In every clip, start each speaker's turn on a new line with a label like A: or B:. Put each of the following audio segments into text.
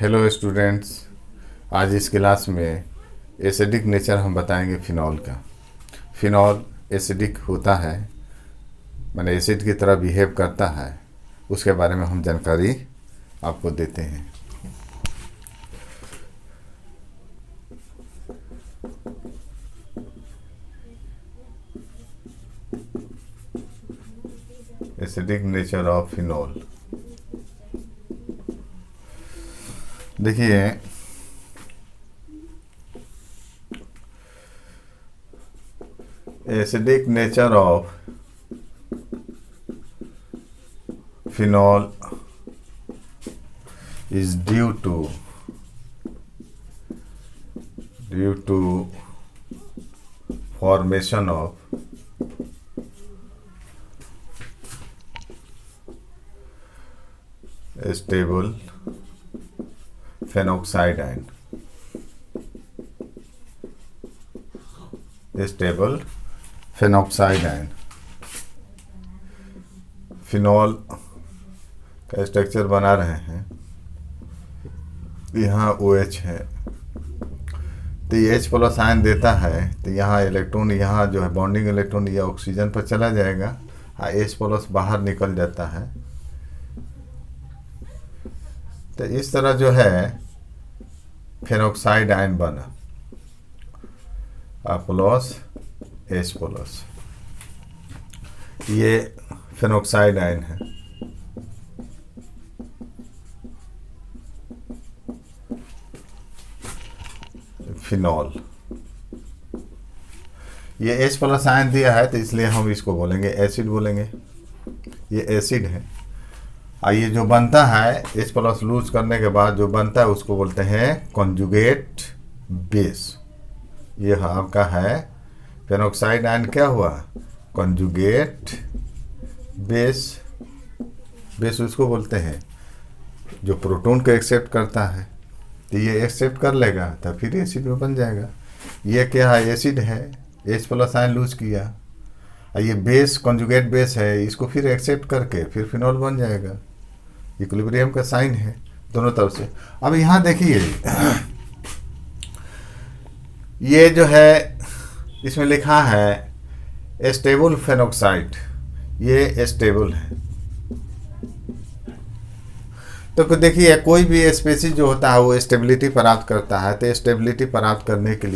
A: Hello students, आज इस class में एसिडिक नेचर हम बताएंगे फिनॉल का। फिनॉल एसिडिक होता है, माने एसिड की तरह बिहेव करता है, उसके बारे में हम जानकारी आपको देते हैं। Acidic nature of phenol. देखिए, acidic nature of phenol is due to formation of stable phenoxide ion. Stable phenoxide ion. Phenol का स्ट्रक्चर बना रहे हैं, यहाँ OH है तो ये H प्लस आयन देता है, तो यहाँ इलेक्ट्रॉन, यहाँ जो है बॉन्डिंग इलेक्ट्रॉन ये ऑक्सीजन पर चला जाएगा और H प्लस बाहर निकल जाता है। तो इस तरह जो है फेनॉक्साइड आयन बना, प्लस H प्लस, ये फेनॉक्साइड आयन है। फिनॉल, ये H प्लस आयन दिया है तो इसलिए हम इसको बोलेंगे एसिड बोलेंगे, ये एसिड है। और ये जो बनता है H प्लस लूज करने के बाद जो बनता है उसको बोलते हैं कॉन्जुगेट बेस। ये आपका है फेनॉक्साइड आयन, क्या हुआ कॉन्जुगेट बेस। बेस उसको बोलते हैं जो प्रोटॉन को एक्सेप्ट करता है, तो ये एक्सेप्ट कर लेगा तो फिर एसिड में बन जाएगा। ये क्या है, एसिड है, H प्लस आयन लूज किया, और ये बेस कॉन्जुगेट बेस है, इसको फिर एक्सेप्ट करके फिर फिनॉल बन जाएगा। इक्विलिब्रियम का साइन है दोनों तरफ से। अब यहाँ देखिए, ये जो है इसमें लिखा है स्टेबल फेनॉक्साइड, ये स्टेबल है। तो देखिए, कोई भी स्पीशीज जो होता है वो स्टेबिलिटी प्राप्त करता है, तो स्टेबिलिटी प्राप्त करने के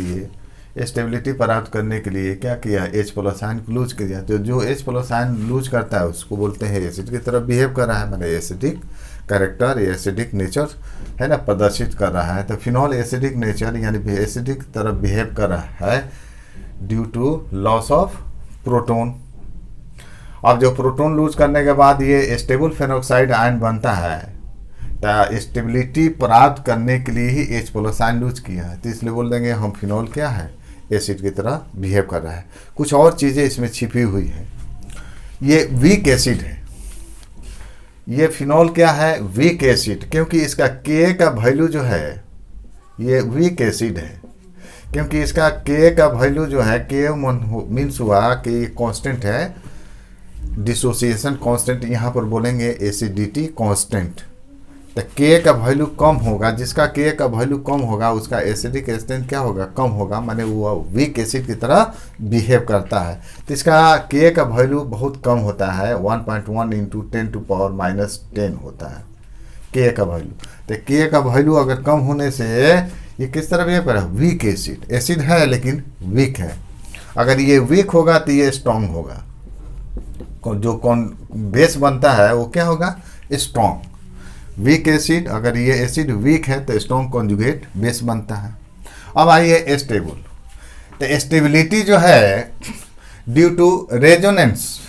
A: लिए क्या किया, H प्लस आयन लूज किया। तो जो H प्लस आयन लूज करता है उसको बोलते हैं एसिड की तरफ बिहेव कर रहा है, माने एसिडिक कैरेक्टर, एसिडिक नेचर है ना, प्रदर्शित कर रहा है। तो फिनॉल एसिडिक नेचर यानी एसिडिक तरफ बिहेव कर रहा है due to loss of proton. अब जो प्रोटॉन लूज करने के बाद ये स्टेबल फेनॉक्साइड आयन बनता है, तो स्टेबिलिटी प्राप्त करने के लिए ही H प्लस आयन लूज किया है, तो इसलिए बोल देंगे हम फिनॉल क्या है, एसिड की तरह बिहेव कर रहा है। कुछ और चीज़ें इसमें छिपी हुई है। ये वीक एसिड है, ये फिनॉल क्या है, वीक एसिड, क्योंकि इसका Ka का वैल्यू जो है ये वीक एसिड है, क्योंकि इसका Ka का वैल्यू जो है, Ka मीन्स हुआ कि कांस्टेंट है, डिसोसिएशन कांस्टेंट, यहाँ पर बोलेंगे एसिडिटी कांस्टेंट। तो Ka का वैल्यू कम होगा, जिसका Ka का वैल्यू कम होगा उसका एसिडिक स्ट्रेंथ क्या होगा, कम होगा, माने वो वीक एसिड की तरह बिहेव करता है। तो इसका Ka का वैल्यू बहुत कम होता है, 1.1 इंटू 10⁻⁻10 होता है Ka का वैल्यू। तो Ka का वैल्यू अगर कम होने से ये किस तरह बिहेव कर रहा है, वीक एसिड। एसिड है लेकिन वीक है। अगर ये वीक होगा तो ये स्ट्रॉन्ग होगा, जो कौन बेस बनता है वो क्या होगा, स्ट्रॉन्ग। वीक एसिड, अगर ये एसिड वीक है तो स्ट्रॉन्ग कॉन्जुगेट बेस बनता है। अब आइए स्टेबल, तो स्टेबिलिटी जो है ड्यू टू रेजोनेंस,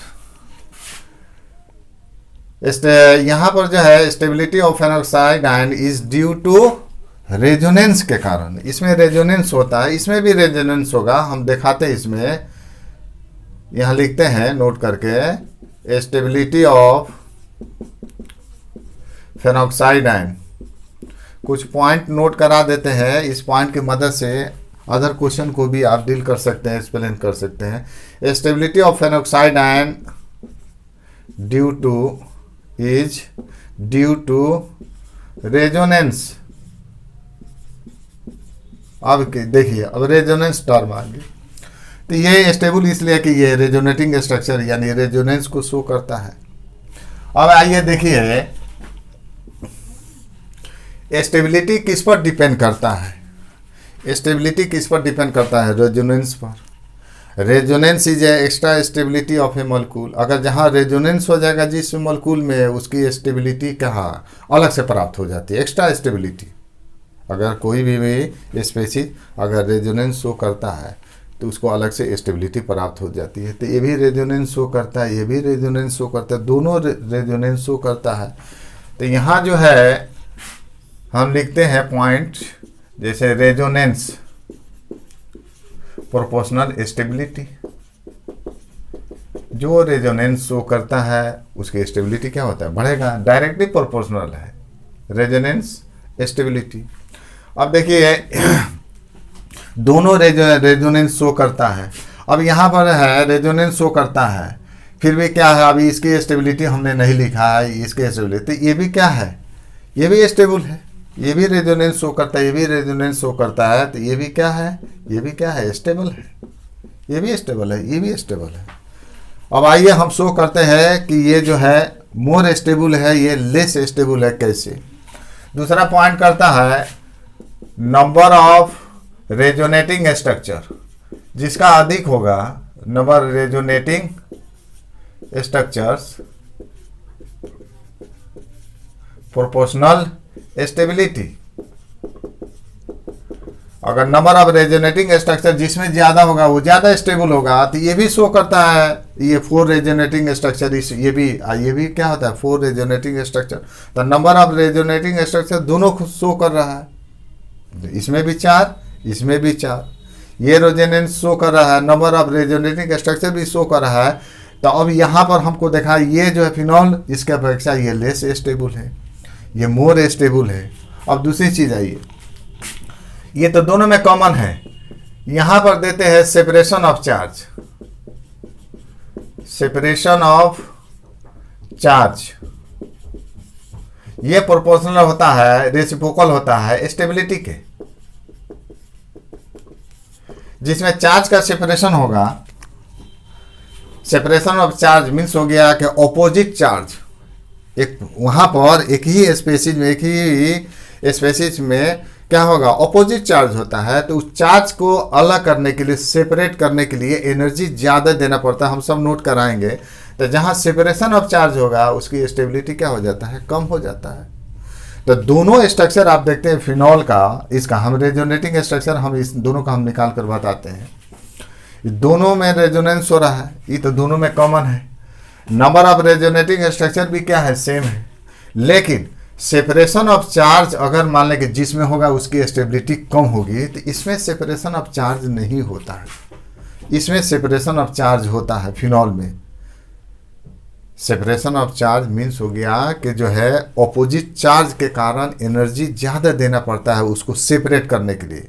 A: यहाँ पर जो है stability of phenoxide ion is due to resonance के कारण। इसमें रेजोनेंस होता है, इसमें भी रेजोनेंस होगा, हम दिखाते हैं। इसमें यहाँ लिखते हैं नोट करके, स्टेबिलिटी ऑफ फेनॉक्साइड आयन, कुछ पॉइंट नोट करा देते हैं। इस पॉइंट की मदद से अदर क्वेश्चन को भी आप डील कर सकते हैं, एक्सप्लेन कर सकते हैं। Stability of phenoxide ion due to resonance अब देखिए, अब रेजोनेंस टर्म आ गई। तो ये स्टेबल इसलिए कि ये रेजोनेटिंग स्ट्रक्चर यानी रेजोनेंस को शो करता है। अब आइए देखिए, स्टेबिलिटी किस पर डिपेंड करता है। स्टेबिलिटी किस पर डिपेंड करता है? रेजोनेंस पर। Resonance is a extra stability of A molecule. अगर जहाँ रेजोनेंस हो जाएगा जिस मॉलिक्यूल में, उसकी स्टेबिलिटी कहाँ अलग से प्राप्त हो जाती है, एक्स्ट्रा स्टेबिलिटी। अगर कोई भी स्पेसीज अगर रेजोनेंस शो करता है तो उसको अलग से स्टेबिलिटी प्राप्त हो जाती है। तो ये भी रेजोनेंस शो करता है, ये भी रेजोनेंस शो करता है, दोनों रेजोनेंस शो करता है। तो यहाँ जो है हम लिखते हैं पॉइंट, जैसे रेजोनेंस प्रोपोर्शनल स्टेबिलिटी। जो रेजोनेंस शो करता है उसकी स्टेबिलिटी क्या होता है? बढ़ेगा। डायरेक्टली प्रोपोर्शनल है रेजोनेंस स्टेबिलिटी। अब देखिए दोनों रेजोनेंस शो करता है। अब यहाँ पर है रेजोनेंस शो करता है, फिर भी क्या है, अभी इसकी स्टेबिलिटी हमने नहीं लिखा है, इसकी स्टेबिलिटी। तो ये भी क्या है? ये भी स्टेबल है, ये भी रेजोनेंस शो करता है, ये भी रेजोनेंस शो करता है। तो ये भी क्या है? ये भी क्या है? स्टेबल है। ये भी स्टेबल है, ये भी स्टेबल है। अब आइए हम शो करते हैं कि ये जो है मोर स्टेबल है, ये लेस स्टेबल है। कैसे? दूसरा पॉइंट करता है नंबर ऑफ रेजोनेटिंग स्ट्रक्चर। जिसका अधिक होगा number resonating structures proportional stability. अगर नंबर ऑफ रेजोनेटिंग स्ट्रक्चर जिसमें ज्यादा होगा वो ज्यादा स्टेबल होगा। तो ये भी शो करता है, ये 4 रेजोनेटिंग स्ट्रक्चर, ये भी क्या होता है? 4 रेजोनेटिंग स्ट्रक्चर। तो नंबर ऑफ रेजोनेटिंग स्ट्रक्चर दोनों शो कर रहा है, इसमें भी 4, इसमें भी 4। ये रेजोनेंस शो कर रहा है, नंबर ऑफ रेजोनेटिंग स्ट्रक्चर भी शो कर रहा है। तो अब यहाँ पर हमको देखा ये जो है फिनॉल, इसके अपेक्षा ये लेस स्टेबल है, ये मोर स्टेबल है। अब दूसरी चीज आइए, ये तो दोनों में कॉमन है। यहां पर देते हैं separation of charge. Separation of charge ये प्रोपोर्शनल होता है, रेसिप्रोकल होता है स्टेबिलिटी के। जिसमें चार्ज का सेपरेशन होगा, सेपरेशन ऑफ चार्ज मीन्स हो गया कि ऑपोजिट चार्ज, एक वहां पर एक ही स्पेसीज में क्या होगा? ऑपोजिट चार्ज होता है। तो उस चार्ज को अलग करने के लिए, सेपरेट करने के लिए एनर्जी ज़्यादा देना पड़ता है। हम सब नोट कराएंगे। तो जहाँ सेपरेशन ऑफ चार्ज होगा उसकी स्टेबिलिटी क्या हो जाता है? कम हो जाता है। तो दोनों स्ट्रक्चर आप देखते हैं फिनॉल का, इसका हम रेजोनेटिंग स्ट्रक्चर हम इस दोनों का हम निकाल कर बताते हैं। दोनों में रेजोनेंस हो रहा है, ये तो दोनों में कॉमन है। नंबर ऑफ रेजोनेटिंग स्ट्रक्चर भी क्या है? सेम है। लेकिन सेपरेशन ऑफ चार्ज अगर मान लें कि जिसमें होगा उसकी स्टेबिलिटी कम होगी, तो इसमें सेपरेशन ऑफ चार्ज नहीं होता है। इसमें सेपरेशन ऑफ चार्ज होता है फिनॉल में। सेपरेशन ऑफ चार्ज मीन्स हो गया कि जो है ऑपोजिट चार्ज के कारण एनर्जी ज़्यादा देना पड़ता है उसको सेपरेट करने के लिए।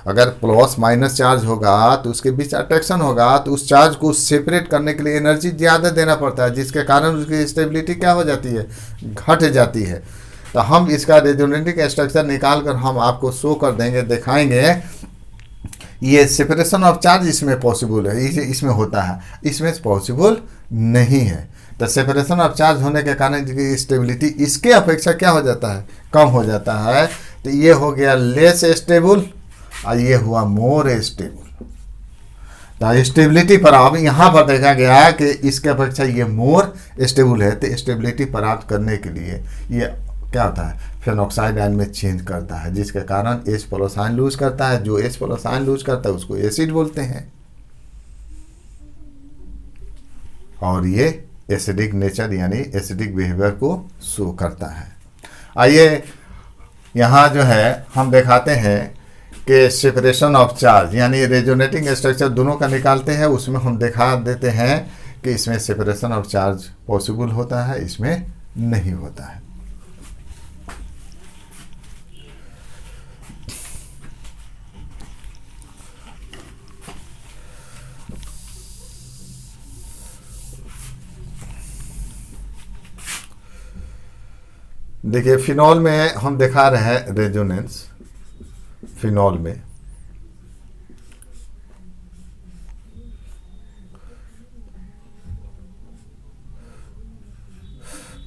A: अगर प्लस माइनस चार्ज होगा तो उसके बीच अट्रैक्शन होगा, तो उस चार्ज को सेपरेट करने के लिए एनर्जी ज़्यादा देना पड़ता है, जिसके कारण उसकी स्टेबिलिटी क्या हो जाती है? घट जाती है। तो हम इसका रेजोनेटिंग स्ट्रक्चर निकाल कर हम आपको शो कर देंगे, दिखाएंगे। ये सेपरेशन ऑफ चार्ज इसमें पॉसिबल है, इसमें होता है, इसमें पॉसिबल नहीं है। तो सेपरेशन ऑफ चार्ज होने के कारण स्टेबिलिटी इसके अपेक्षा क्या हो जाता है? कम हो जाता है। तो ये हो गया लेस स्टेबल और ये हुआ मोर स्टेबल। तो स्टेबिलिटी पर अब यहाँ पर देखा गया कि इसके अपेक्षा ये मोर स्टेबल है। तो स्टेबिलिटी प्राप्त करने के लिए ये क्या होता है? फेनॉक्साइड आयन में चेंज करता है, जिसके कारण H+ आयन लूज करता है। जो H+ आयन लूज करता है उसको एसिड बोलते हैं, और ये एसिडिक नेचर यानी एसिडिक बिहेवियर को शो करता है। आइए यहाँ जो है हम दिखाते हैं कि सेपरेशन ऑफ चार्ज यानी रेजोनेटिंग स्ट्रक्चर दोनों का निकालते हैं। उसमें हम दिखा देते हैं कि इसमें सेपरेशन ऑफ चार्ज पॉसिबल होता है, इसमें नहीं होता है। देखिए फिनॉल में हम दिखा रहे हैं रेजोनेंस। फिनॉल में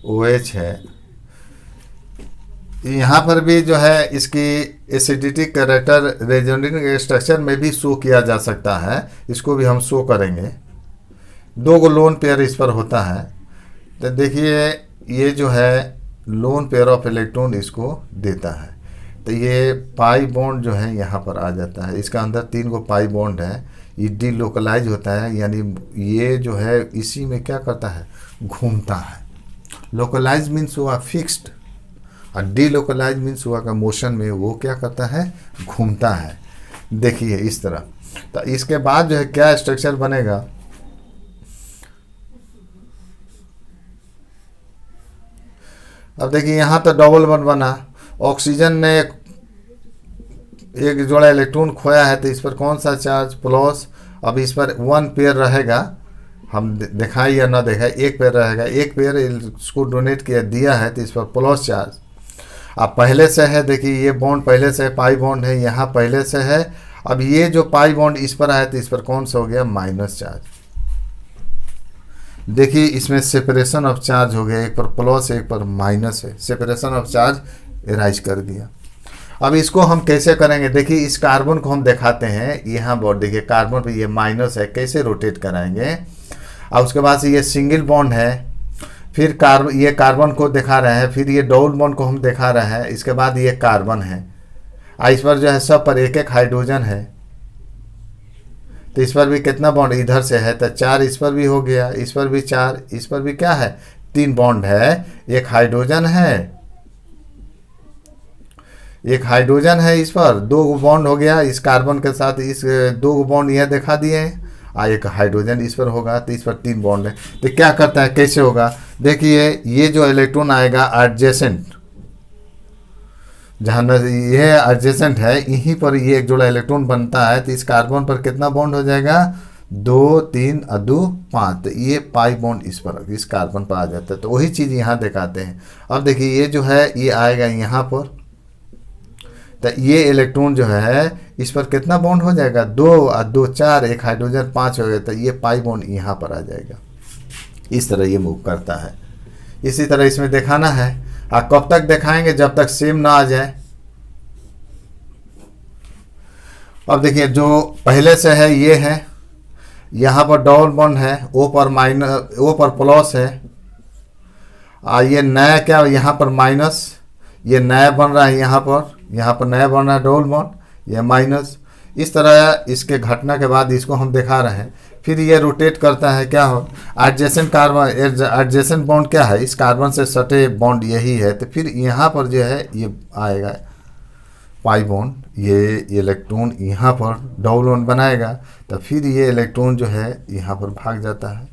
A: OH है, यहाँ पर भी जो है इसकी एसिडिटी कैरेक्टर रेजोनेटिंग स्ट्रक्चर में भी शो किया जा सकता है, इसको भी हम शो करेंगे। 2 गो लोन पेयर इस पर होता है। तो देखिए ये जो है लोन पेयर ऑफ इलेक्ट्रॉन इसको देता है। तो ये पाई बॉन्ड जो है यहाँ पर आ जाता है, इसका अंदर 3 गो पाई बॉन्ड है, ये डीलोकलाइज होता है, यानी ये जो है इसी में क्या करता है, घूमता है। लोकलाइज मीन्स हुआ फिक्स्ड और डीलोकलाइज मीन्स हुआ का मोशन में वो क्या करता है, घूमता है। देखिए इस तरह। तो इसके बाद जो है क्या स्ट्रक्चर बनेगा, अब देखिए यहाँ तो डबल बॉन्ड बना, ऑक्सीजन ने एक जोड़ा इलेक्ट्रॉन खोया है, तो इस पर कौन सा चार्ज, प्लस। अब इस पर 1 पेयर रहेगा, हम दिखाए या ना दिखाए, 1 पेयर रहेगा, 1 पेयर इसको डोनेट किया दिया है, तो इस पर प्लस चार्ज। अब पहले से है, देखिए ये बॉन्ड पहले से पाई बॉन्ड है, यहाँ पहले से है। अब ये जो पाई बॉन्ड इस पर आया, तो इस पर कौन सा हो गया, माइनस चार्ज। देखिए इसमें सेपरेशन ऑफ चार्ज हो गया, एक पर प्लस एक पर माइनस है, सेपरेशन ऑफ चार्ज इराइज कर दिया। अब इसको हम कैसे करेंगे, देखिए इस कार्बन को हम दिखाते हैं, यहाँ बोर्ड देखिए कार्बन पे ये माइनस है, कैसे रोटेट कराएंगे। और उसके बाद से ये सिंगल बॉन्ड है, फिर ये कार्बन को दिखा रहे हैं, फिर ये डबल बॉन्ड को हम दिखा रहे हैं, इसके बाद ये कार्बन है। इस पर जो है सब पर 1-1 हाइड्रोजन है, तो इस पर भी कितना बॉन्ड इधर से है, तो 4 इस पर भी हो गया, इस पर भी 4, इस पर भी क्या है, 3 बॉन्ड है, 1 हाइड्रोजन है, 1 हाइड्रोजन है, इस पर 2 बॉन्ड हो गया, इस कार्बन के साथ इस 2 बॉन्ड यह दिखा दिए हैं, 1 हाइड्रोजन इस पर होगा, तो इस पर 3 बॉन्ड है। तो क्या करता है, कैसे होगा, देखिए ये जो इलेक्ट्रॉन आएगा एडजेसेंट, जहाँ ये एडजेसेंट है, यहीं पर ये एक जोड़ा इलेक्ट्रॉन बनता है, तो इस कार्बन पर कितना बॉन्ड हो जाएगा, 2 3 और 2 5, तो ये पाई बॉन्ड इस पर इस कार्बन पर आ जाता है। तो वही चीज़ यहाँ दिखाते हैं। अब देखिए ये जो है ये आएगा यहाँ पर, तो ये इलेक्ट्रॉन जो है इस पर कितना बॉन्ड हो जाएगा, 2 और 2 4, 1 हाइड्रोजन 5 हो गया, तो ये पाई बॉन्ड यहाँ पर आ जाएगा। इस तरह ये मूव करता है। इसी तरह इसमें दिखाना है, आप कब तक दिखाएंगे, जब तक सेम ना आ जाए। अब देखिए जो पहले से है ये है, यहाँ पर डबल बॉन्ड है, O पर प्लस है, ये नया क्या, यहाँ पर माइनस, ये नया बन रहा है, यहाँ पर नया बन रहा है डबल बॉन्ड, ये माइनस। इस तरह इसके घटना के बाद इसको हम दिखा रहे हैं। फिर ये रोटेट करता है, क्या हो, एडजेसेंट कार्बन, एडजेसेंट बॉन्ड क्या है, इस कार्बन से सटे बॉन्ड यही है, तो फिर यहाँ पर जो है ये आएगा पाई बॉन्ड, ये इलेक्ट्रॉन यहाँ पर डबल बॉन्ड बनाएगा, तो फिर ये इलेक्ट्रॉन जो है यहाँ पर भाग जाता है।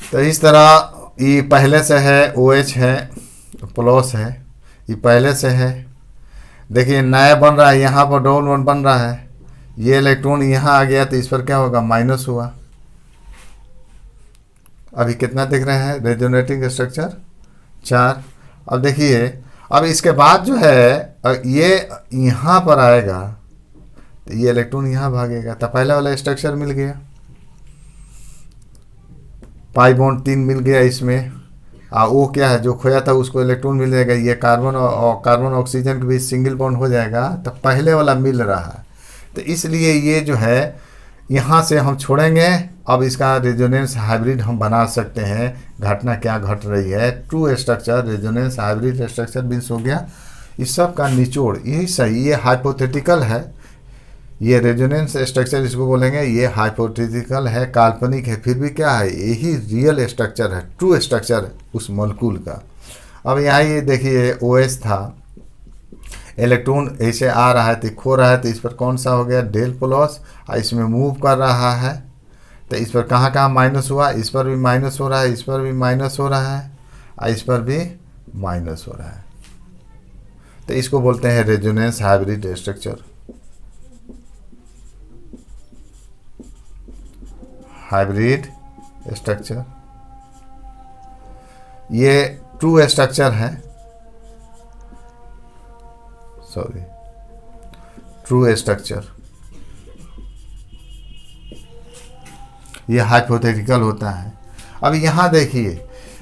A: तो इस तरह ये पहले से है, OH है, प्लस है, ये पहले से है। देखिए नया बन रहा है, यहाँ पर डबल बॉन्ड बन रहा है, ये इलेक्ट्रॉन यहाँ आ गया, तो इस पर क्या होगा, माइनस हुआ। अभी कितना दिख रहे हैं, रेजोनेटिंग स्ट्रक्चर 4। अब देखिए अब इसके बाद जो है ये यहाँ पर आएगा, तो ये इलेक्ट्रॉन यहाँ भागेगा, तो पहला वाला स्ट्रक्चर मिल गया, पाई बॉन्ड 3 मिल गया इसमें। वो क्या है, जो खोया था उसको इलेक्ट्रॉन मिल जाएगा, ये कार्बन और कार्बन ऑक्सीजन के बीच सिंगल बॉन्ड हो जाएगा, तो पहले वाला मिल रहा है। तो इसलिए ये जो है यहाँ से हम छोड़ेंगे। अब इसका रेजोनेंस हाइब्रिड हम बना सकते हैं, घटना क्या घट रही है, true structure, resonance hybrid structure beans हो गया। इस सब का निचोड़ यही सही, ये हाइपोथेटिकल है, ये रेजोनेंस स्ट्रक्चर इसको बोलेंगे, ये हाइपोथेटिकल है, काल्पनिक है, फिर भी क्या है, यही रियल स्ट्रक्चर है, ट्रू स्ट्रक्चर है उस मॉलिक्यूल का। अब यहाँ ये देखिए OH था, इलेक्ट्रॉन ऐसे आ रहा है तो खो रहा है, तो इस पर कौन सा हो गया, डेल प्लस, और इसमें मूव कर रहा है, तो इस पर कहाँ कहाँ माइनस हुआ, इस पर भी माइनस हो रहा है, इस पर भी माइनस हो रहा है, और इस पर भी माइनस हो रहा है। तो इसको बोलते हैं resonance hybrid structure, hybrid structure. ये ट्रू स्ट्रक्चर है, सॉरी, ट्रू स्ट्रक्चर। ये हाइपोथेटिकल होता है। अब यहाँ देखिए,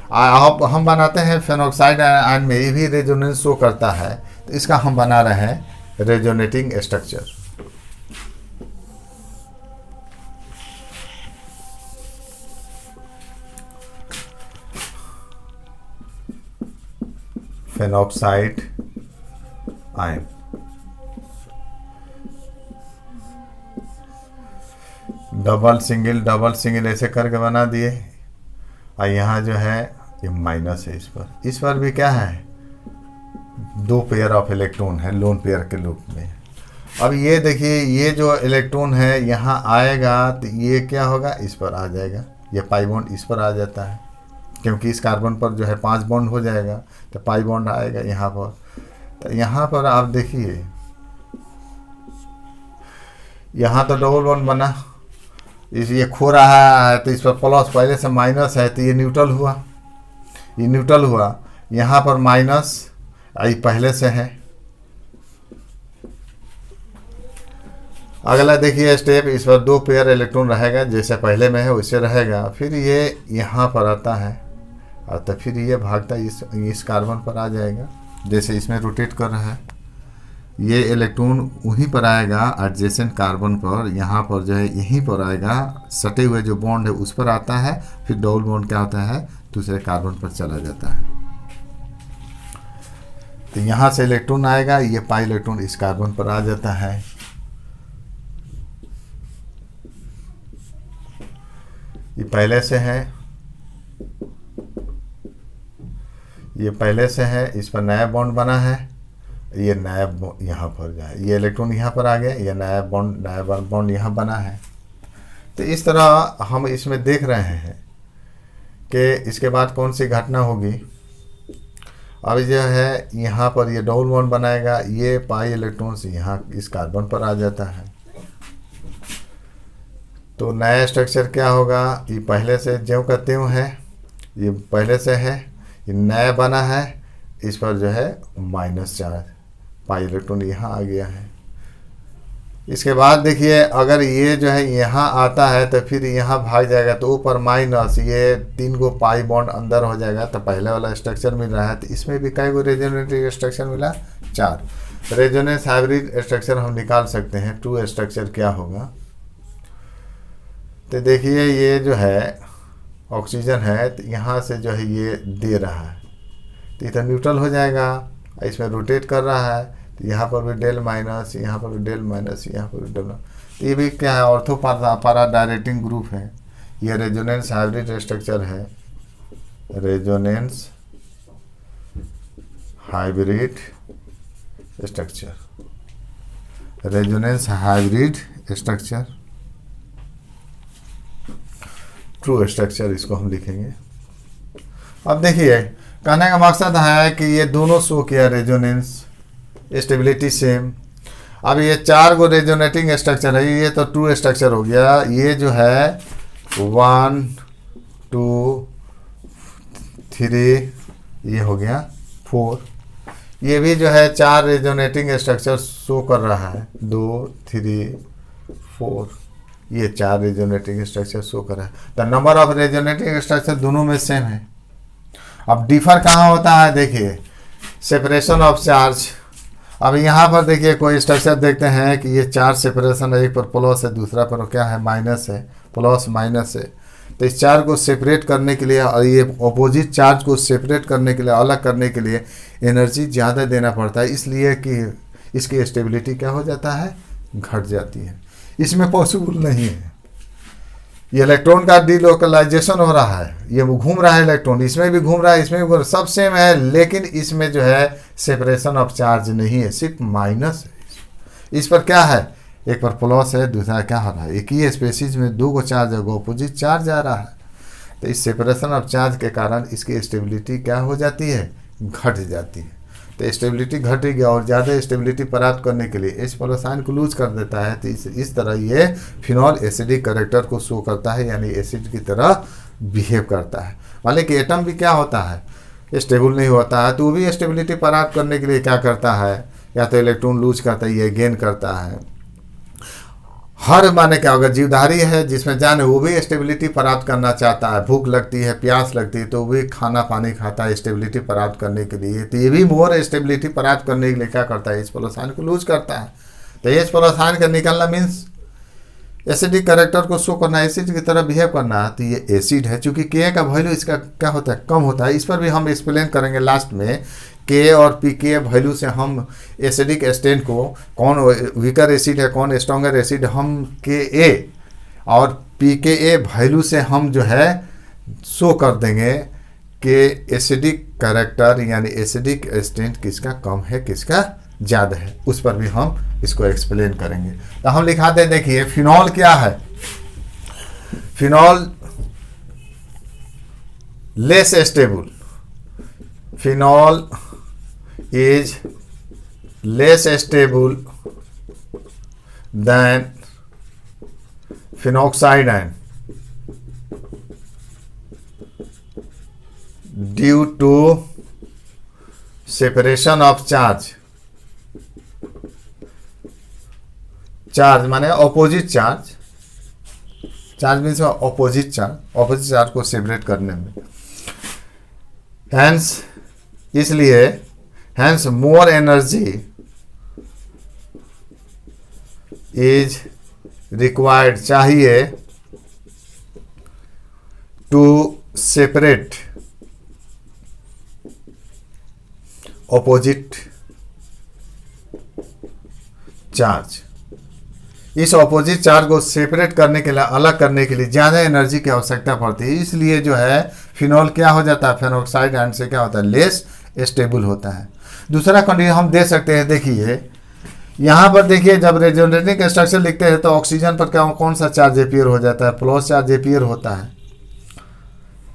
A: अब हम बनाते हैं फेनॉक्साइड आयन में ये भी रेजोनेंस शो करता है, तो इसका हम बना रहे हैं resonating structure. Phenoxide ion double single ऐसे करके बना दिए। और यहाँ जो है ये माइनस है, इस पर भी क्या है, 2 पेयर ऑफ इलेक्ट्रॉन है लोन पेयर के रूप में। अब ये देखिए, ये जो इलेक्ट्रॉन है यहाँ आएगा तो ये क्या होगा, इस पर आ जाएगा, ये पाई बॉन्ड इस पर आ जाता है, क्योंकि इस कार्बन पर जो है 5 बॉन्ड हो जाएगा तो पाई बॉन्ड आएगा यहाँ पर। तो यहाँ पर आप देखिए, यहाँ तो डबल बॉन्ड बना, ये खो रहा है तो इस पर प्लस, पहले से माइनस है तो ये न्यूट्रल हुआ, यहाँ पर माइनस आई पहले से है। अगला देखिए स्टेप, इस पर 2 पेयर इलेक्ट्रॉन रहेगा, जैसे पहले में है वैसे रहेगा। फिर ये यहाँ पर आता है और तो फिर ये भागता इस कार्बन पर आ जाएगा, जैसे इसमें रोटेट कर रहा है। ये इलेक्ट्रॉन वहीं पर आएगा एडजेसेंट कार्बन पर, यहाँ पर जो है यहीं पर आएगा, सटे हुए जो बॉन्ड है उस पर आता है। फिर डबल बॉन्ड क्या होता है, दूसरे कार्बन पर चला जाता है। तो यहाँ से इलेक्ट्रॉन आएगा, ये पाई इलेक्ट्रॉन इस कार्बन पर आ जाता है। ये पहले से है, इस पर नया बॉन्ड बना है, ये नया यहाँ पर जाए, ये इलेक्ट्रॉन यहाँ पर आ गया, ये नया बॉन्ड यहाँ बना है। तो इस तरह हम इसमें देख रहे हैं कि इसके बाद कौन सी घटना होगी। अब जो है यहाँ पर ये डबल बॉन्ड बनाएगा, ये पाई इलेक्ट्रॉन से यहाँ इस कार्बन पर आ जाता है। तो नया स्ट्रक्चर क्या होगा, ये पहले से ज्यों का त्यों है, ये पहले से है, ये नया बना है, इस पर जो है माइनस चार्ज, पाई इलेक्ट्रॉन यहाँ आ गया है। इसके बाद देखिए, अगर ये जो है यहाँ आता है तो फिर यहाँ भाग जाएगा, तो ऊपर माइनस, ये 3 गो पाई बॉन्ड अंदर हो जाएगा, तो पहले वाला स्ट्रक्चर मिल रहा है। तो इसमें भी कई गो रेजोनेटिव स्ट्रक्चर मिला, 4। रेजोनेंस हाइब्रिड स्ट्रक्चर हम निकाल सकते हैं, 2 स्ट्रक्चर क्या होगा। तो देखिए ये जो है ऑक्सीजन है, तो यहाँ से जो है ये दे रहा है, तो इधर न्यूट्रल हो जाएगा, इसमें रोटेट कर रहा है, तो यहाँ पर भी डेल माइनस, यहाँ पर भी डेल माइनस, यहाँ पर भी डेल। तो ये भी क्या है, ऑर्थो पारा डायरेक्टिंग ग्रुप है। ये रेजोनेंस हाइब्रिड स्ट्रक्चर है, resonance hybrid structure, resonance hybrid structure, true structure इसको हम लिखेंगे। अब देखिए, कहने का मकसद है कि ये दोनों शो किया रेजोनेंस, स्टेबिलिटी सेम। अब ये 4 गो रेजोनेटिंग स्ट्रक्चर है, ये तो ट्रू स्ट्रक्चर हो गया। ये जो है 1 2 3, ये हो गया 4। ये भी जो है 4 रेजोनेटिंग स्ट्रक्चर शो कर रहा है, 2 3 4, ये 4 रेजोनेटिंग स्ट्रक्चर शो कर रहा है। तो नंबर ऑफ रेजोनेटिंग स्ट्रक्चर दोनों में सेम है। अब डिफर कहाँ होता है, देखिए सेपरेशन ऑफ चार्ज। अब यहाँ पर देखिए कोई स्ट्रक्चर देखते हैं कि ये चार्ज सेपरेशन है, एक पर प्लस है, दूसरा पर क्या है, माइनस है, प्लस माइनस है। तो इस चार्ज को सेपरेट करने के लिए और ये अपोजिट चार्ज को सेपरेट करने के लिए, अलग करने के लिए एनर्जी ज़्यादा देना पड़ता है, इसलिए कि इसकी स्टेबिलिटी क्या हो जाता है, घट जाती है। इसमें पॉसिबल नहीं है। ये इलेक्ट्रॉन का डिलोकलाइजेशन हो रहा है, ये घूम रहा है इलेक्ट्रॉन, इसमें भी घूम रहा है, इसमें भी घूम, सब सेम है, लेकिन इसमें जो है सेपरेशन ऑफ चार्ज नहीं है, सिर्फ माइनस है। इस पर क्या है, एक पर प्लस है, दूसरा क्या हो रहा है, एक ही स्पेसीज में 2 गो चार्ज है, अपोजिट चार्ज आ रहा है। तो इस सेपरेशन ऑफ चार्ज के कारण इसकी स्टेबिलिटी क्या हो जाती है, घट जाती है। तो स्टेबिलिटी घटेगी और ज़्यादा स्टेबिलिटी प्राप्त करने के लिए H+ आयन को लूज कर देता है। तो इस तरह ये फिनॉल एसिडिक कैरेक्टर को शो करता है, यानी एसिड की तरह बिहेव करता है। मान लीजिए कि एटम भी क्या होता है, स्टेबल नहीं होता है, तो वो भी स्टेबिलिटी प्राप्त करने के लिए क्या करता है, या तो इलेक्ट्रॉन लूज करता है, ये गेन करता है। हर माने क्या होगा, जीवधारी है जिसमें जान है वो भी स्टेबिलिटी प्राप्त करना चाहता है, भूख लगती है, प्यास लगती है, तो वो भी खाना पानी खाता है स्टेबिलिटी प्राप्त करने के लिए। तो ये भी मोर स्टेबिलिटी प्राप्त करने के लिए क्या करता है, H+ आयन को लूज करता है। तो H+ आयन का निकलना मीन्स एसिडिक कैरेक्टर को शो करना, एसिड की तरह बिहेव करना है। तो ये एसिड है, चूंकि के का वैल्यू इसका क्या होता है, कम होता है। इस पर भी हम एक्सप्लेन करेंगे लास्ट में, के और पी के वैल्यू से हम एसिडिक स्टेट को, कौन वीकर एसिड है कौन स्ट्रॉन्गर एसिड, हम के ए और पी के ए वैल्यू से हम जो है शो कर देंगे कि एसिडिक कैरेक्टर यानी एसिडिक स्टेट किसका कम है किसका ज़्यादा है। उस पर भी हम इसको एक्सप्लेन करेंगे। तो हम लिखा दे, देखिए फिनॉल क्या है, phenol less stable, phenol is less stable than phenoxide ion due to separation of charge. Charge माने opposite charge, charge means opposite charge को सेपरेट करने में। हैंस इसलिए hence more energy is required, चाहिए टू सेपरेट ऑपोजिट चार्ज। इस opposite charge को separate करने के लिए, अलग करने के लिए ज़्यादा एनर्जी की आवश्यकता पड़ती है। इसलिए जो है फिनॉल क्या हो जाता है, फेनॉक्साइड आयन से क्या होता है, लेस स्टेबल होता है। दूसरा कंडीशन हम दे सकते हैं, देखिए यहाँ पर देखिए जब रेजोनेटिंग स्ट्रक्चर लिखते हैं तो ऑक्सीजन पर क्या कौन सा चार्ज एपियर हो जाता है, प्लस चार्ज एपियर होता है।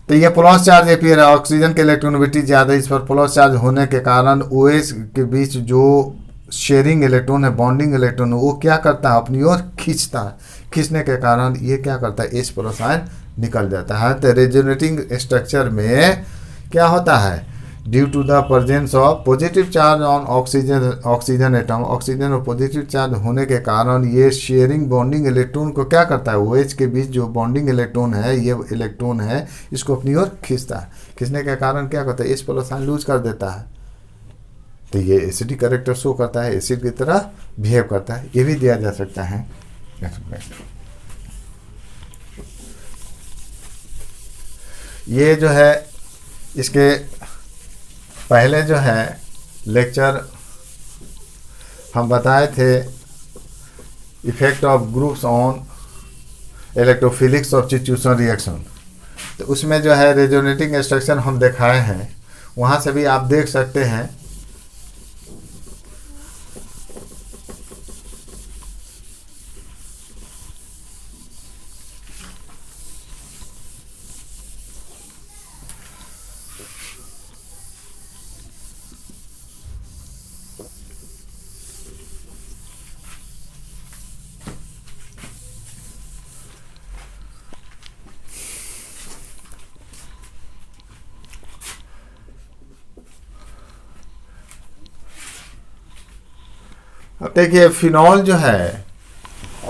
A: तो ये प्लस चार्ज एपियर है, ऑक्सीजन की इलेक्ट्रोनिविटी ज़्यादा, इस पर प्लस चार्ज होने के कारण OH के बीच जो शेयरिंग इलेक्ट्रॉन है, बॉन्डिंग इलेक्ट्रॉन, वो क्या करता है अपनी ओर खींचता है। खींचने के कारण ये क्या करता है, H+ आयन निकल जाता है। तो रेजोनेटिंग स्ट्रक्चर में क्या होता है, due to the presence of positive charge on oxygen atom, oxygen और पॉजिटिव चार्ज होने के कारण ये शेयरिंग बॉन्डिंग इलेक्ट्रॉन को क्या करता है, OH के बीच जो बॉन्डिंग इलेक्ट्रॉन है, ये इलेक्ट्रॉन है, इसको अपनी ओर खींचता है। खींचने के कारण क्या करता है, H+ आयन लूज कर देता है। तो ये एसिडिक कैरेक्टर शो करता है, एसिड की तरह बिहेव करता है। ये भी दिया जा सकता है। ये जो है इसके पहले जो है लेक्चर हम बताए थे, effect of groups on electrophilic substitution reaction. तो उसमें जो है रेजोनेटिंग स्ट्रक्चर हम दिखाए हैं, वहाँ से भी आप देख सकते हैं। अब देखिए फिनॉल जो है,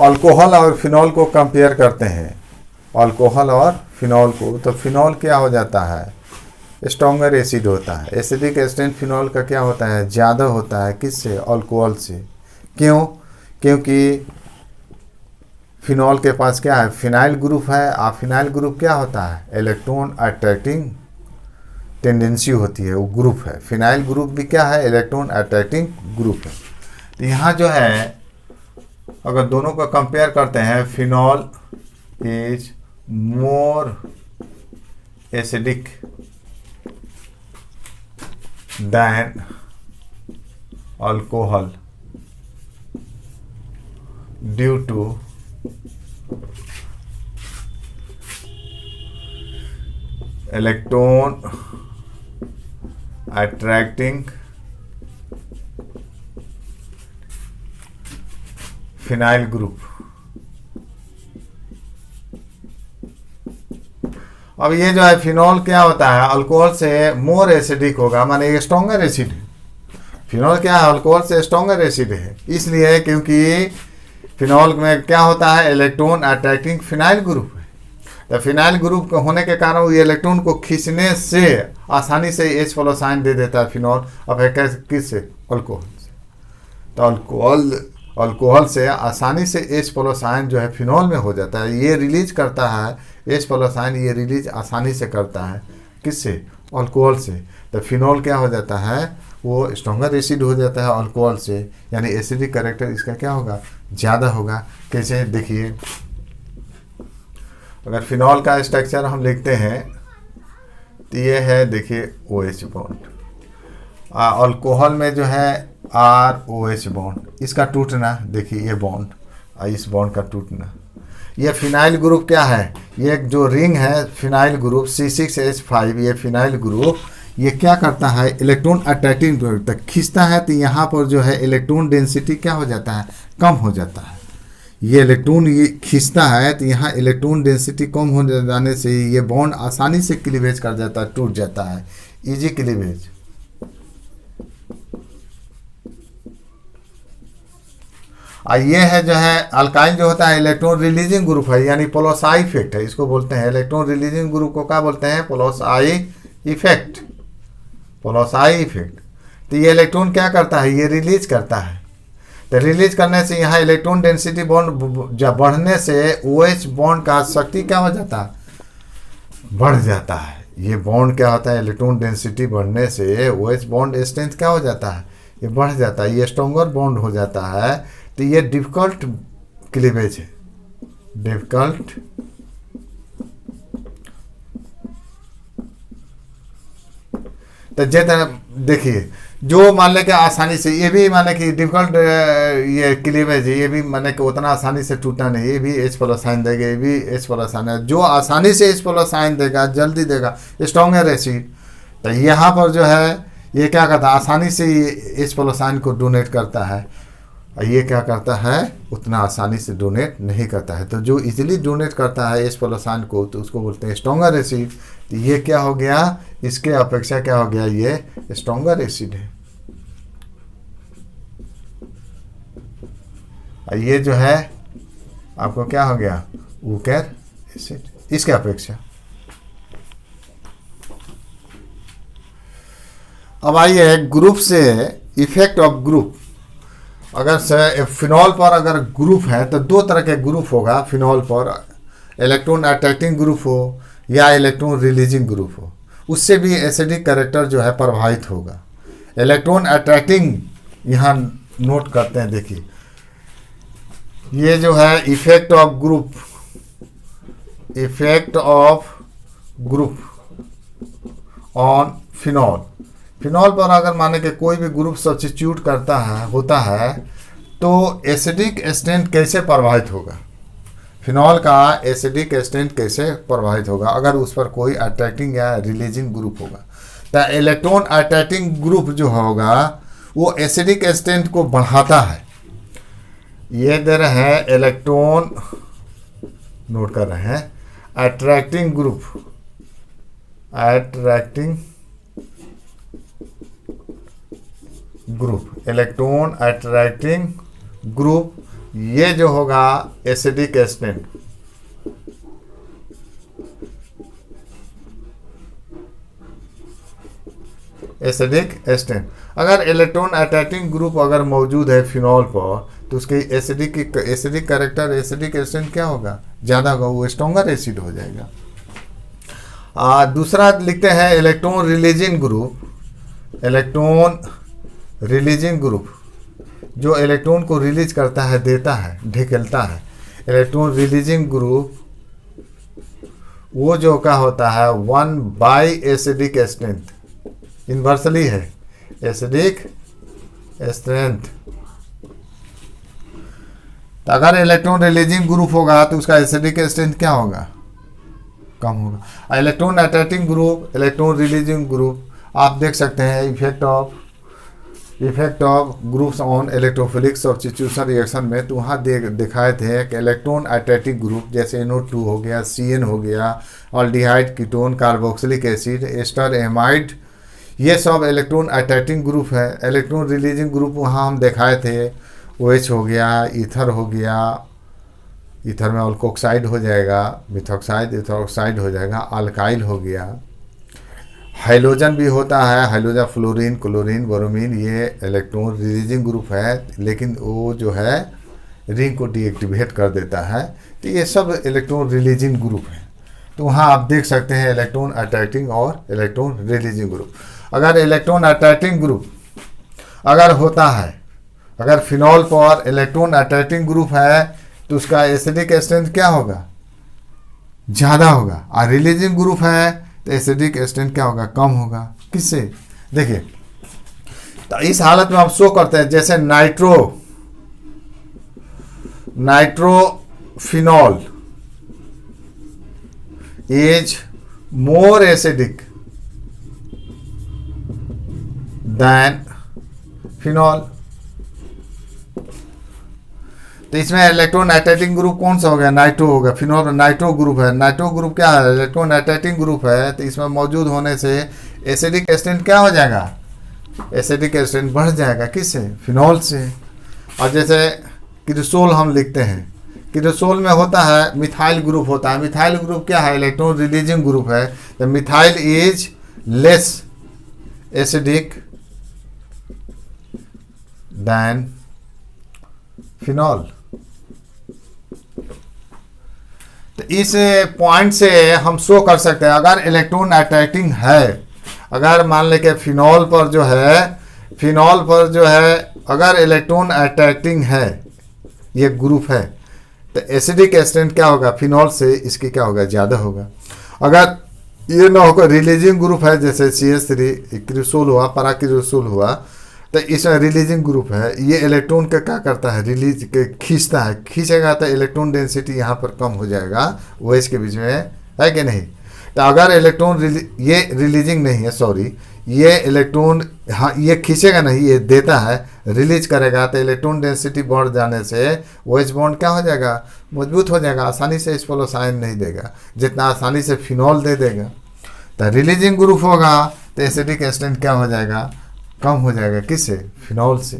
A: अल्कोहल और फिनॉल को कंपेयर करते हैं, अल्कोहल और फिनॉल को। तो फिनॉल क्या हो जाता है, स्ट्रॉन्गर एसिड होता है। एसिडिक स्ट्रेंथ फिनॉल का क्या होता है, ज़्यादा होता है, किससे, अल्कोहल से। क्यों, क्योंकि फिनॉल के पास क्या है, फिनाइल ग्रुप है। और फिनाइल ग्रुप क्या होता है, इलेक्ट्रॉन अट्रैक्टिंग टेंडेंसी होती है, वो ग्रुप है। फिनाइल ग्रुप भी क्या है, इलेक्ट्रॉन अट्रैक्टिंग ग्रुप है। तो यहाँ जो है अगर दोनों को कंपेयर करते हैं, phenol is more acidic than alcohol due to electron attracting phenyl group. अब ये जो है फिनॉल क्या होता है, अल्कोहल से मोर एसिडिक होगा, माने ये स्ट्रॉन्गर एसिड है। फिनॉल क्या है, अल्कोहल से स्ट्रॉन्गर एसिड है, इसलिए क्योंकि फिनॉल में क्या होता है, इलेक्ट्रॉन अट्रैक्टिंग फिनाइल ग्रुप है। तो फिनाइल ग्रुप होने के कारण वो इलेक्ट्रॉन को खींचने से आसानी से H प्लस आयन दे देता है फिनॉल। अब है किससे, अल्कोहल से। तो अल्कोहल से आसानी से H प्लस आयन जो है फिनॉल में हो जाता है, ये रिलीज करता है H प्लस आयन, ये रिलीज आसानी से करता है किससे, अल्कोहल से। तो फिनॉल क्या हो जाता है, वो स्ट्रॉन्गर एसिड हो जाता है अल्कोहल से, यानी एसिडिक कैरेक्टर इसका क्या होगा, ज़्यादा होगा। कैसे, देखिए अगर फिनॉल का स्ट्रक्चर हम लिखते हैं तो ये है, देखिए OH बॉन्ड, अल्कोहल में जो है ROH बॉन्ड, इसका टूटना, देखिए ये बॉन्ड, इस बॉन्ड का टूटना। ये फिनाइल ग्रुप क्या है, ये जो रिंग है फिनाइल ग्रुप C6H5, ये फिनाइल ग्रुप ये क्या करता है, इलेक्ट्रॉन अट्रैक्टिंग तक खींचता है। तो यहाँ पर जो है इलेक्ट्रॉन डेंसिटी क्या हो जाता है, कम हो जाता है। ये इलेक्ट्रॉन ये खींचता है तो यहाँ इलेक्ट्रॉन डेंसिटी कम हो जाने से ये बॉन्ड आसानी से क्लीवेज कर जाता है, टूट जाता है, इजी क्लीवेज। और ये है जो है अल्काइल जो होता है इलेक्ट्रॉन रिलीजिंग ग्रुप है, यानी प्लस आई इफेक्ट है, इसको बोलते हैं इलेक्ट्रॉन रिलीजिंग ग्रुप को क्या बोलते हैं, plus I effect, plus I effect. तो ये इलेक्ट्रॉन क्या करता है, ये रिलीज करता है। तो रिलीज करने से यहाँ इलेक्ट्रॉन डेंसिटी बॉन्ड जब बढ़ने से OH बॉन्ड का शक्ति क्या हो जाता है, बढ़ जाता है। ये बॉन्ड क्या होता है, इलेक्ट्रॉन डेंसिटी बढ़ने से OH बॉन्ड स्ट्रेंथ क्या हो जाता है, ये बढ़ जाता है, ये स्ट्रॉन्गर बॉन्ड हो जाता है। तो ये डिफिकल्ट क्लीवेज है, डिफिकल्ट तो देखिए जो मान ले कि आसानी से, ये भी माने कि डिफिकल्ट ये क्लीवेज है, ये भी माने कि उतना आसानी से टूटना नहीं, ये भी H प्लस आयन देगा, ये भी H प्लस आयन है। जो आसानी से H प्लस आयन देगा, जल्दी देगा, स्ट्रॉन्गर एसिड। तो यहाँ पर जो है ये क्या करता है, आसानी से ये H प्लस आयन को डोनेट करता है, और ये क्या करता है, उतना आसानी से डोनेट नहीं करता है। तो जो इजीली डोनेट करता है H प्लस आयन को, तो उसको बोलते हैं स्ट्रॉन्गर एसिड। तो ये क्या हो गया, इसके अपेक्षा क्या हो गया, ये स्ट्रॉन्गर एसिड है। और ये जो है आपको क्या हो गया, वीकर एसिड, इसके अपेक्षा। अब आइए ग्रुप से इफेक्ट ऑफ ग्रुप। अगर से फिनॉल पर अगर ग्रुप है तो दो तरह के ग्रुप होगा फिनॉल पर, इलेक्ट्रॉन अट्रैक्टिंग ग्रुप हो या इलेक्ट्रॉन रिलीजिंग ग्रुप हो, उससे भी एसिडिक कैरेक्टर जो है प्रभावित होगा। इलेक्ट्रॉन अट्रैक्टिंग यहाँ नोट करते हैं, देखिए ये जो है effect of group, effect of group on phenol. Phenol पर अगर माने कि कोई भी ग्रुप सब्स्टिट्यूट करता है होता है तो एसिडिक स्ट्रेंथ कैसे प्रभावित होगा, फिनॉल का एसिडिक स्ट्रेंथ कैसे प्रभावित होगा अगर उस पर कोई अट्रैक्टिंग या रिलीजिंग ग्रुप होगा। तो इलेक्ट्रॉन अट्रैक्टिंग ग्रुप जो होगा वो एसिडिक स्ट्रेंथ को बढ़ाता है। ये दे रहे हैं इलेक्ट्रॉन, नोट कर रहे हैं, attracting group, attracting group, electron attracting group, ये जो होगा एसिडिक स्ट्रेंथ, एसिडिक स्ट्रेंथ। अगर इलेक्ट्रॉन अट्रैक्टिंग ग्रुप अगर मौजूद है फिनॉल पर तो उसके एसिडिक कैरेक्टर, एसिडिक स्ट्रेंथ क्या होगा, ज़्यादा होगा, वो स्ट्रॉन्गर एसिड हो जाएगा। दूसरा लिखते हैं electron releasing group. Electron releasing group जो इलेक्ट्रॉन को रिलीज करता है, देता है, ढकेलता है। इलेक्ट्रॉन रिलीजिंग ग्रुप वो जो क्या होता है 1 बाई एसिडिक स्ट्रेंथ, इन्वर्सली है एसिडिक स्ट्रेंथ। तो अगर इलेक्ट्रॉन रिलीजिंग ग्रुप होगा तो उसका एसिडिक स्ट्रेंथ क्या होगा, कम होगा। Electron attracting group, electron releasing group, आप देख सकते हैं effect of groups on electrophilic substitution reaction में, तो वहाँ दिखाए थे कि इलेक्ट्रॉन अट्रैक्टिंग ग्रुप जैसे NO2 हो गया, CN हो गया, aldehyde, ketone, carboxylic acid, ester, amide, ये सब इलेक्ट्रॉन अट्रैक्टिंग ग्रुप है। इलेक्ट्रॉन रिलीजिंग ग्रुप वहाँ हम दिखाए थे, OH हो गया, ईथर हो गया, ईथर में अल्कोक्साइड हो जाएगा, मिथॉक्साइड इथॉक्साइड हो जाएगा, अल्काइल हो गया। हाइड्रोजन भी होता है, हाइड्रोजन, फ्लोरीन, क्लोरीन, ब्रोमीन, ये इलेक्ट्रॉन रिलीजिंग ग्रुप है, लेकिन वो जो है रिंग को डीएक्टिवेट कर देता है। तो ये सब इलेक्ट्रॉन रिलीजिंग ग्रुप है। तो वहाँ आप देख सकते हैं इलेक्ट्रॉन अट्रैक्टिंग और इलेक्ट्रॉन रिलीजिंग ग्रुप। अगर इलेक्ट्रॉन अट्रैक्टिंग ग्रुप अगर होता है, अगर फिनॉल पर इलेक्ट्रॉन अट्रैक्टिंग ग्रुप है तो उसका एसिडिक स्ट्रेंथ क्या होगा? ज़्यादा होगा। और रिलीजिंग ग्रुप है तो एसिडिक स्ट्रेंथ क्या होगा? कम होगा। किससे? देखिए, तो इस हालत में हम शो करते हैं, जैसे nitrophenol is more acidic then phenol. तो इसमें इलेक्ट्रॉन अट्रैक्टिंग ग्रुप कौन सा हो गया? नाइट्रो होगा। फिनॉल नाइट्रो ग्रुप है। नाइट्रो ग्रुप क्या है? इलेक्ट्रॉन अट्रैक्टिंग ग्रुप है। तो इसमें मौजूद होने से एसिडिक स्ट्रेंथ क्या हो जाएगा? एसिडिक स्ट्रेंथ बढ़ जाएगा। किससे? फिनॉल से। और जैसे क्रिसोल हम लिखते हैं, क्रिसोल में होता है मिथाइल ग्रुप होता है। मिथाइल ग्रुप क्या है? इलेक्ट्रॉन रिलीजिंग ग्रुप है। तो methyl is less acidic then phenol. तो इस पॉइंट से हम शो कर सकते हैं, अगर इलेक्ट्रॉन अट्रैक्टिंग है, अगर मान लें कि फिनॉल पर जो है अगर इलेक्ट्रॉन अट्रैक्टिंग है, ये ग्रुप है, तो एसिडिक स्ट्रेंथ क्या होगा? फिनॉल से इसकी क्या होगा? ज़्यादा होगा। अगर ये ना होगा, रिलीजिंग ग्रुप है, जैसे CH3 क्रिसोल हुआ, पैराक्रिसोल हुआ, तो इसमें रिलीजिंग ग्रुप है, ये इलेक्ट्रॉन का क्या करता है? रिलीज के खींचता है। खींचेगा तो इलेक्ट्रॉन डेंसिटी यहाँ पर कम हो जाएगा, OH के बीच में, है कि नहीं? तो अगर इलेक्ट्रॉन ये रिलीजिंग नहीं है, सॉरी, ये इलेक्ट्रॉन, हाँ, ये खींचेगा नहीं, ये देता है, रिलीज करेगा, तो इलेक्ट्रॉन डेंसिटी बढ़ जाने से OH बॉन्ड क्या हो जाएगा? मजबूत हो जाएगा। आसानी से इस पोलो साइन नहीं देगा जितना आसानी से फिनॉल दे देगा। तो रिलीजिंग ग्रुप होगा तो एसिडिक स्ट्रेंथ क्या हो जाएगा? कम हो जाएगा। किससे? फिनॉल से।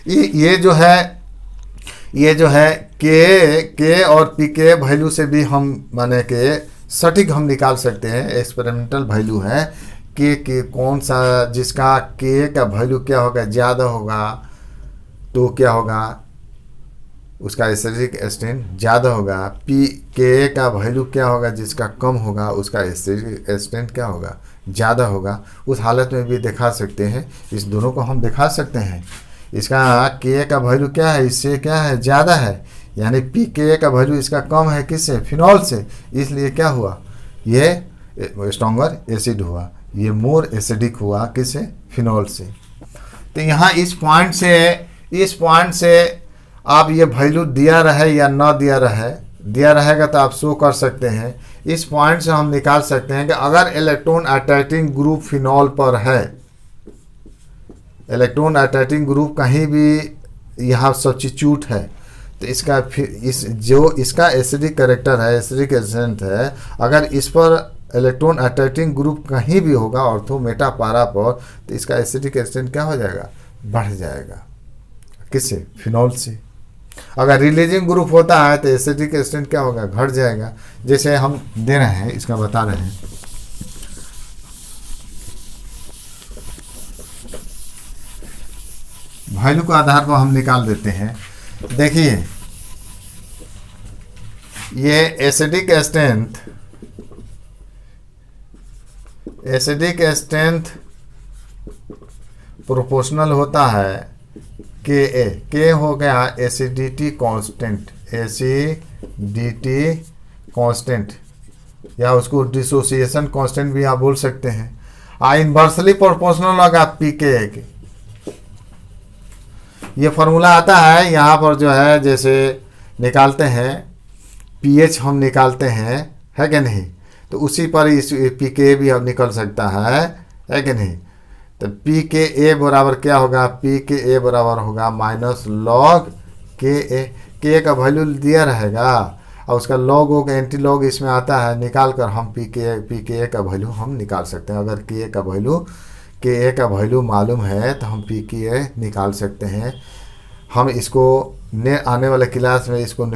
A: ये जो है के और पीके वैल्यू से भी हम माने के सटीक हम निकाल सकते हैं। एक्सपेरिमेंटल वैल्यू है के कौन सा, जिसका के का वैल्यू क्या होगा? ज़्यादा होगा तो क्या होगा? उसका एसिडिक स्ट्रेंथ ज़्यादा होगा। पी के का वैल्यू क्या होगा? जिसका कम होगा उसका एसिडिक स्ट्रेंथ क्या होगा? ज़्यादा होगा। उस हालत में भी दिखा सकते हैं, इस दोनों को हम दिखा सकते हैं। इसका के का वैल्यू क्या है? इससे क्या है? ज़्यादा है, यानी पी के का वैल्यू इसका कम है। किससे? फिनॉल से। इसलिए क्या हुआ? ये स्ट्रॉन्गर एसिड हुआ, ये मोर एसिडिक हुआ। किससे? फिनॉल से। तो यहाँ इस पॉइंट से आप ये वैल्यू दिया रहे या ना दिया रहेगा तो आप शो कर सकते हैं। इस पॉइंट से हम निकाल सकते हैं कि अगर इलेक्ट्रॉन अट्रैक्टिंग ग्रुप फिनॉल पर है, इलेक्ट्रॉन अट्रैक्टिंग ग्रुप कहीं भी यहाँ सब्स्टिट्यूट है, तो इसका इसका एसिडिक कैरेक्टर है, एसिडिक स्ट्रेंथ है, अगर इस पर इलेक्ट्रॉन अट्रैक्टिंग ग्रुप कहीं भी होगा ऑर्थो मेटा पारा पर, तो इसका एसिडिक स्ट्रेंथ क्या हो जाएगा? बढ़ जाएगा। किससे? फिनॉल से। अगर रिलीजिंग ग्रुप होता है तो एसिडिक स्ट्रेंथ क्या होगा? घट जाएगा। जैसे हम दे रहे हैं, इसका बता रहे हैं, वैल्यू के आधार पर हम निकाल देते हैं। देखिए, ये एसिडिक स्ट्रेंथ प्रोपोर्शनल होता है के हो गया एसिडिटी कांस्टेंट, या उसको डिसोसिएशन कांस्टेंट भी आप बोल सकते हैं। इनवर्सली प्रोपोर्शनल होगा पी के। ये फार्मूला आता है यहाँ पर जो है, जैसे निकालते हैं पीएच हम निकालते हैं, है कि नहीं? तो उसी पर इस पी के भी अब निकल सकता है कि नहीं? तो पी के ए बराबर क्या होगा? पी के ए बराबर होगा माइनस लॉग के का वैल्यू दिया रहेगा और उसका लॉग हो एंटी लॉग इसमें आता है, निकाल कर हम पी के ए का वैल्यू हम निकाल सकते हैं। अगर के ए का वैल्यू मालूम है तो हम पी के ए निकाल सकते हैं। हम इसको ने आने वाले क्लास में इसको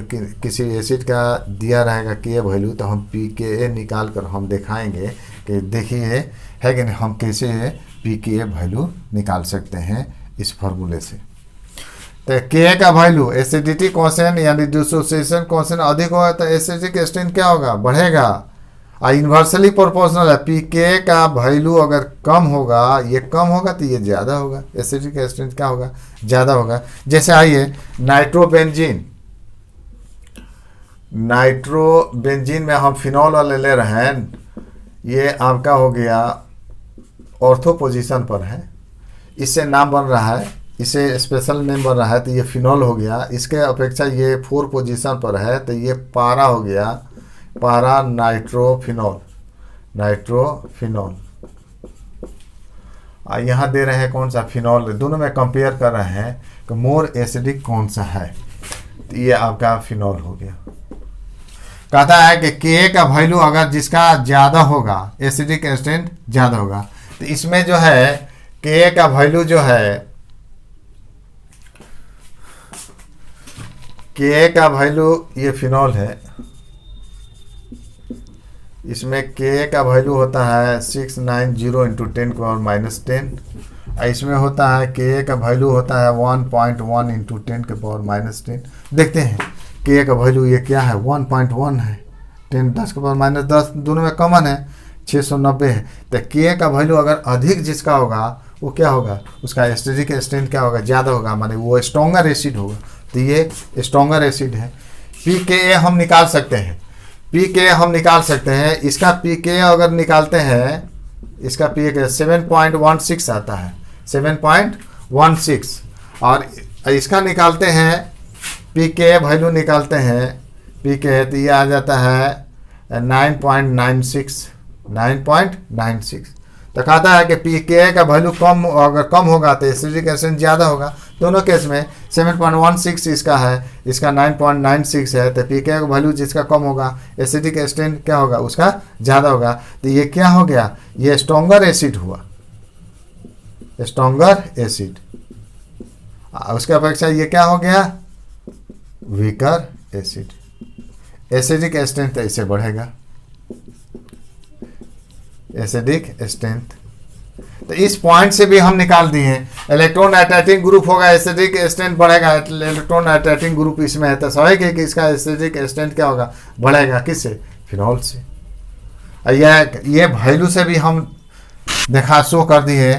A: किसी एसिड का दिया रहेगा के वैल्यू, तो हम पी के ए निकाल कर हम दिखाएंगे कि देखिए है कि नहीं, हम कैसे पी के ए वैल्यू निकाल सकते हैं इस फार्मूले से। तो के का वैल्यू एसिडिटी कॉन्सेंट यानी डिसोसिएशन कॉन्सेंट अधिक होगा तो एसिडिक स्ट्रेंथ क्या होगा, बढ़ेगा। और इन्वर्सली प्रोपोर्शनल है, पी के का वैल्यू अगर कम होगा, ये कम होगा तो ये ज़्यादा होगा, एसिडिक स्ट्रेंथ क्या होगा, ज़्यादा होगा। जैसे आइए नाइट्रोबेंजीन में हम फिनॉल वाले ले रहे हैं, ये आपका हो गया ऑर्थो पोजीशन पर है, इससे नाम बन रहा है, इसे स्पेशल नेम बन रहा है, तो ये फिनॉल हो गया। इसके अपेक्षा ये 4 पोजीशन पर है, तो ये पारा हो गया, पारा नाइट्रोफिनॉल। यहाँ दे रहे हैं कौन सा, फिनॉल। दोनों में कंपेयर कर रहे हैं कि मोर एसिडिक कौन सा है, तो ये आपका फिनॉल हो गया। कहता है कि के का वैल्यू अगर जिसका ज़्यादा होगा, एसिडिक स्ट्रेंथ ज़्यादा होगा, तो इसमें जो है के का वैल्यू जो है, के का वैल्यू ये फिनॉल है, इसमें के का वैल्यू होता है 690 इंटू 10⁻⁻10। इसमें होता है के का वैल्यू होता है 1.1 इंटू 10⁻⁻10। देखते हैं के का वैल्यू ये क्या है, 1.1 है, 10⁻10 दोनों में कॉमन है, 690 है। तो के का वैल्यू अगर अधिक जिसका होगा वो क्या होगा, उसका एसिडिक स्ट्रेंथ क्या होगा, ज़्यादा होगा, माने वो स्ट्रॉन्गर एसिड होगा। तो ये स्ट्रॉन्गर एसिड है। पी के ए हम निकाल सकते हैं, पी के हम निकाल सकते हैं। इसका पी के अगर निकालते हैं, इसका पी के 7.16 आता है, 7.16, और इसका निकालते हैं पी के वैल्यू निकालते हैं, पी के तो ये आ जाता है 9.96। तो कहता है कि पी के का वैल्यू कम, अगर कम होगा तो एसिडिक स्ट्रेंथ ज़्यादा होगा। दोनों केस में 7.16 इसका है, इसका 9.96 है, तो पी के का वैल्यू जिसका कम होगा एसिडिक स्ट्रेंथ क्या होगा, उसका ज़्यादा होगा। तो ये क्या हो गया, ये स्ट्रॉन्गर एसिड हुआ, स्ट्रॉन्गर एसिड। उसके अपेक्षा ये क्या हो गया, वीकर एसिड। एसिडिक स्ट्रेंथ ऐसे बढ़ेगा, एसिडिक स्ट्रेंथ। तो इस पॉइंट से भी हम निकाल दिए, इलेक्ट्रॉन अटैचिंग ग्रुप होगा, एसिडिक स्ट्रेंथ बढ़ेगा, इलेक्ट्रॉन अटैचिंग ग्रुप इसमें है, तो स्वाभाविक है कि इसका एसिडिक स्ट्रेंथ क्या होगा, बढ़ेगा। किससे, फिनॉल से। ये वैल्यू से भी हम देखा शो कर दिए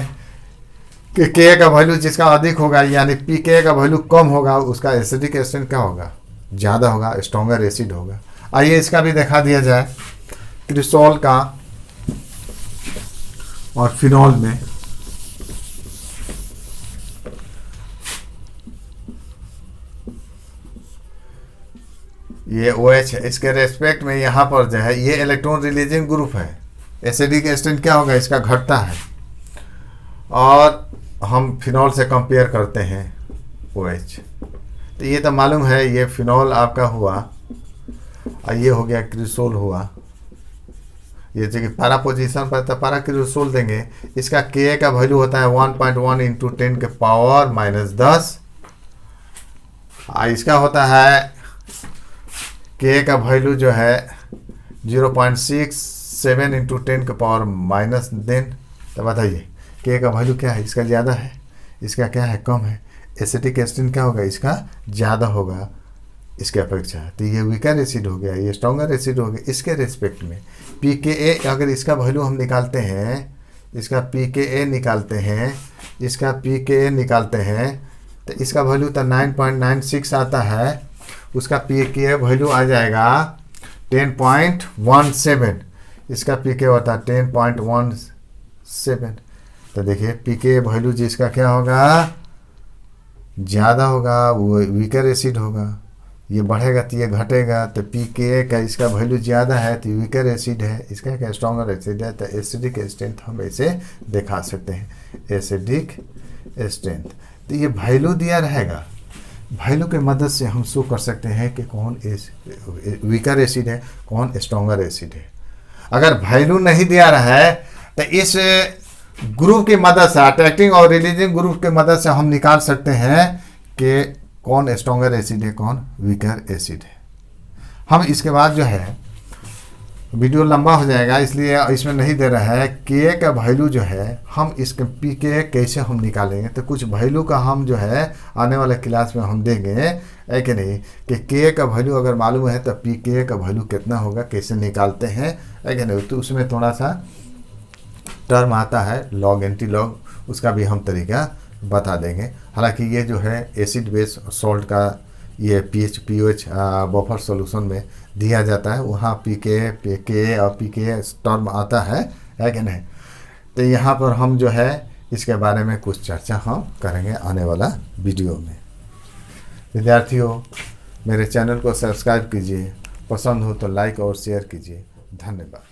A: कि के का वैल्यू जिसका अधिक होगा, यानी पी के का वैल्यू कम होगा, उसका एसिडिक स्ट्रेंथ क्या होगा, ज़्यादा होगा, स्ट्रॉन्गर एसिड होगा। आइए इसका भी दिखा दिया जाए, क्रिसोल का और फिनॉल में। ये OH है, इसके रेस्पेक्ट में यहाँ पर जो है ये इलेक्ट्रॉन रिलीजिंग ग्रुप है, एसिडिक स्ट्रेंथ क्या होगा, इसका घटता है। और हम फिनॉल से कंपेयर करते हैं OH, तो ये तो मालूम है, ये फिनॉल आपका हुआ और ये हो गया क्रिसोल हुआ। ये जगह पारा पोजीशन पर तो पारा क्रिसोल देंगे। इसका के का वैल्यू होता है 1.1 इंटू 10⁻⁻10। इसका होता है के का वैल्यू जो है 0.67 इंटू 10⁻⁻10। तो बताइए के का वैल्यू क्या है, इसका ज़्यादा है, इसका क्या है, कम है। एसिडिक स्ट्रेंथ क्या होगा, इसका ज़्यादा होगा इसके अपेक्षा। तो ये वीकर एसिड हो गया, ये स्ट्रॉन्गर एसिड हो गया। इसके रेस्पेक्ट में पी के ए अगर इसका वैल्यू हम निकालते हैं, इसका पी के ए निकालते हैं, इसका पी के ए निकालते हैं, तो इसका वैल्यू तो 9.96 आता है, उसका पी के ए वैल्यू आ जाएगा 10.17। इसका पी के होता है 10.17। तो देखिए पी के वैल्यू जिसका क्या होगा, ज़्यादा होगा, वो वीकर एसिड होगा। ये बढ़ेगा तो ये घटेगा, तो पी के का इसका वैल्यू ज़्यादा है तो वीकर एसिड है, इसका क्या स्ट्रॉन्गर एसिड है। तो एसिडिक स्ट्रेंथ हम ऐसे दिखा सकते हैं, एसिडिक स्ट्रेंथ। तो ये वैल्यू दिया रहेगा, वैल्यू के मदद से हम शो कर सकते हैं कि कौन वीकर एसिड है, कौन स्ट्रॉन्गर एसिड है। अगर वैल्यू नहीं दिया रहा है तो इस ग्रुप की मदद से, अट्रैक्टिंग और रिलीजिंग ग्रुप की मदद से हम निकाल सकते हैं कि कौन स्ट्रॉन्गर एसिड है, कौन वीकर एसिड है। हम इसके बाद जो है, वीडियो लंबा हो जाएगा इसलिए इसमें नहीं दे रहा है के का वैल्यू जो है, हम इसके पी के कैसे हम निकालेंगे, तो कुछ वैल्यू का हम जो है आने वाले क्लास में हम देंगे, है कि नहीं, कि के का वैल्यू अगर मालूम है तो पी के का वैल्यू कितना होगा, कैसे निकालते हैं, है कि नहीं। तो उसमें थोड़ा सा टर्म आता है लॉग एंटी लॉग, उसका भी हम तरीका बता देंगे। हालांकि ये जो है एसिड बेस सॉल्ट का ये पीएच बफर सॉल्यूशन में दिया जाता है, वहाँ पीके और पीके टर्म आता है कि नहीं। तो यहाँ पर हम जो है इसके बारे में कुछ चर्चा हम करेंगे आने वाला वीडियो में। विद्यार्थियों, मेरे चैनल को सब्सक्राइब कीजिए, पसंद हो तो लाइक और शेयर कीजिए। धन्यवाद।